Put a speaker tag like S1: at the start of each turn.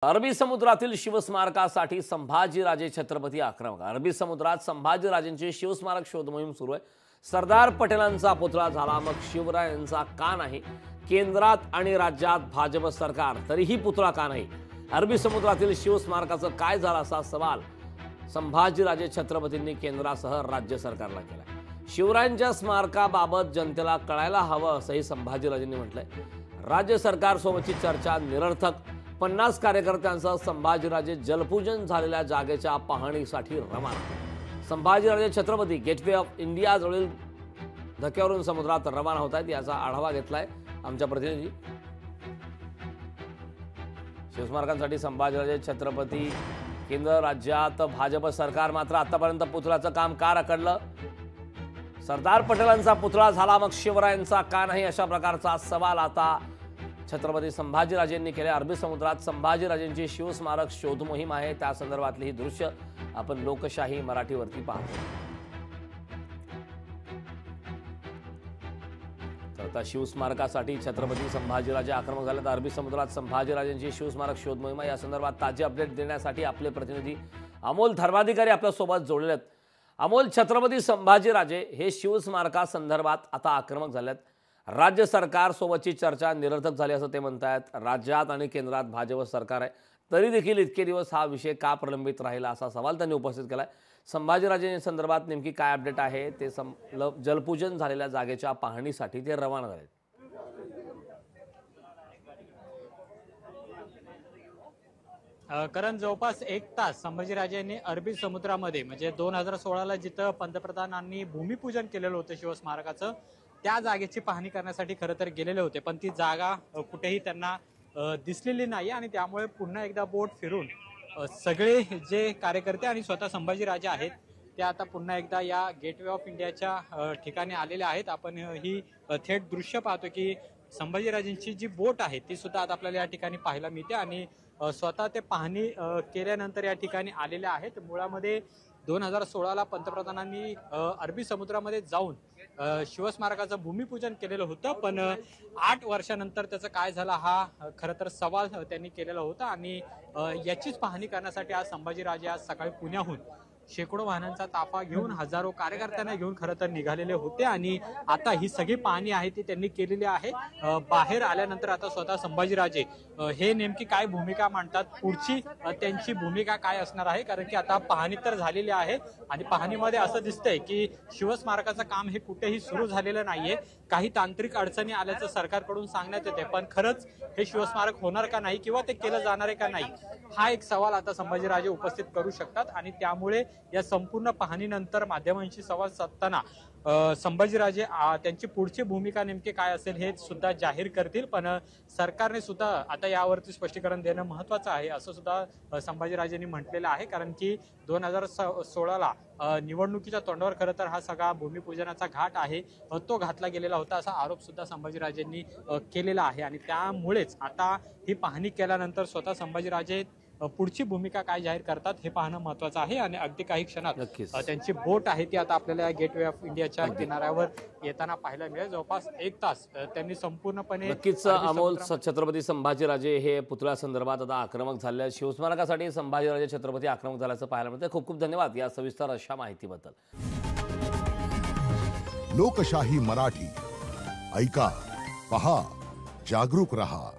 S1: अरबी समुद्रातील शिवस्मारकासाठी संभाजीराजे छत्रपती आक्रमक। अरबी समुद्रात संभाजीराजेंची शिवस्मारक शोध मोहीम सुरू आहे। सरदार पटेलांचा पुतळा झाला, मग शिवरायांचा का नाही? केंद्रात आणि राज्यात भाजप सरकार, तरीही पुतळा का नाही? अरबी समुद्रातील शिवस्मारकाचं काय झालं असा सवाल संभाजीराजे छत्रपतींनी केंद्रासह राज्य सरकारला केला। शिवरायांच्या स्मारकाबाबत जनतेला कळायला हवं असंही संभाजीराजेंनी म्हटलंय। राज्य सरकारसोबतची चर्चा निरर्थक। 50 कार्यकर्त्यांसह संभाजीराजे जलपूजन झालेल्या जागेच्या पाहणीसाठी रवाना। Sambhajiraje Chhatrapati gateway of India जवळील धक्क्यावरून समुद्रात रवाना होत आहेत, याचा आढावा घेतलाय आमच्या प्रतिनिधी। शिवस्मारकांसाठी संभाजीराजे छत्रपती, केंद्र राज्यात भाजप सरकार मात्र आतापर्यंत पुतळ्याचं काम का रखडलं? सरदार पटेलांचा पुतळा झाला, मग शिवरायांचा का नाही? अशा प्रकारचा सवाल आता छत्रपती संभाजीराजेंनी केले। अरबी समुद्रात संभाजीराजेंची शिवस्मारक शोध मोहीम आहे, त्या संदर्भातली ही दृश्य आपण लोकशाही मराठीवरती पाहतो। तर आता शिवस्मारकासाठी छत्रपती संभाजीराजे आक्रमक झाले। तर अरबी समुद्रात संभाजीराजेंची शिवस्मारक शोध मोहीम या संदर्भात ताजे अपडेट देण्यासाठी आपले प्रतिनिधी अमोल धर्माधिकारी आपल्या सोबत जोडलेले आहेत। अमोल, छत्रपती संभाजीराजे हे शिवस्मारकासंदर्भात आता आक्रमक झालेत। राज्य सरकार सोबतची चर्चा निरर्थक झाली असं ते म्हणतात। राज्यात आणि केंद्रात भाजप सरकार आहे, तरी देखील इतके दिवस हा विषय का प्रलंबित राहिला असा सवाल त्यांनी उपस्थित केलाय। संभाजीराजे संदर्भात नेमकी काय अपडेट आहे? ते जलपूजन झालेल्या जागेच्या पाहणीसाठी ते रवाना झाले।
S2: कारण जवळपास 1 तास संभाजीराजेंनी अरबी समुद्रामध्ये म्हणजे 2016ला जिथं पंतप्रधानांनी भूमिपूजन केलेलं होतं शिवस्मारकाचं, त्या जागेची पाहणी करण्यासाठी खरं तर गेलेले होते, पण ती जागा कुठेही त्यांना दिसलेली नाही आणि त्यामुळे पुन्हा एकदा बोट फिरून सगळे जे कार्यकर्ते आणि स्वतः संभाजीराजे आहेत ते आता पुन्हा एकदा या गेटवे ऑफ इंडियाच्या ठिकाणी आलेले आहेत। आपण ही थेट दृश्य पाहतो की संभाजीराजेंची जी बोट आहे ती सुद्धा आता आपल्याला या ठिकाणी पाहायला मिळते आणि स्वतः ते पाहणी केल्यानंतर या ठिकाणी आलेले आहेत। मुळामध्ये 2016ला पंतप्रधानांनी अरबी समुद्रामध्ये जाऊन शिवस्मारकाचं भूमिपूजन केलेलं होतं, पण 8 वर्षानंतर त्याचं काय झालं हा खरं तर सवाल त्यांनी केलेला होता आणि याचीच पाहणी करण्यासाठी आज संभाजीराजे आज सकाळी पुण्याहून शेकडो वाहनांचा ताफा घेऊन हजारो कार्यकर्त्यांना घेऊन खरं तर निघालेले होते आणि आता ही सगळी पाहणी आहे ती त्यांनी केलेली आहे। बाहेर आल्यानंतर आता स्वतः संभाजीराजे हे नेमकी काय भूमिका मांडतात, पुढची त्यांची भूमिका काय असणार आहे, कारण की आता पाहणी तर झालेली आहे आणि पाहणीमध्ये असं दिसतंय की शिवस्मारकाचं काम हे कुठेही सुरू झालेलं नाहीये। काही तांत्रिक अडचणी आल्याचं सरकारकडून सांगण्यात येते, पण खरंच हे शिवस्मारक होणार का नाही किंवा ते केलं जाणार आहे का नाही हा एक सवाल आता संभाजीराजे उपस्थित करू शकतात आणि त्यामुळे या संपूर्ण पाहणीनंतर माध्यमांशी संवाद साधताना संभाजीराजे त्यांची पुढची भूमिका नेमकी काय असेल हे सुद्धा जाहीर करतील, पण सरकारने सुद्धा आता यावरती स्पष्टीकरण देणं महत्त्वाचं आहे असं सुद्धा संभाजीराजेंनी म्हटलेलं आहे। कारण की 2016ला निवडणुकीच्या तोंडावर खरं तर हा सगळा भूमिपूजनाचा घाट आहे तो घातला गेलेला होता असा आरोप सुद्धा संभाजीराजेंनी केलेला आहे आणि त्यामुळेच आता ही पाहणी केल्यानंतर स्वतः संभाजीराजे पुढची भूमिका काय जाहीर करतात हे पाहणं महत्त्वाचं आहे आणि अगदी काही क्षणात त्यांची बोट आहे ती आता आपल्याला गेटवे ऑफ इंडियाच्या किनाऱ्यावर येताना पाहायला मिळेल। जवळपास 1 तास त्यांनी संपूर्णपणे
S1: नक्कीच अमोल, छत्रपती संभाजीराजे हे पुतळ्या संदर्भात आता आक्रमक झाले। शिवस्मारकासाठी संभाजीराजे छत्रपती आक्रमक झाल्याचं पाहायला मिळतं। खूप खूप धन्यवाद या सविस्तर अशा माहितीबद्दल।
S3: लोकशाही मराठी ऐका, पहा, जागरूक रहा।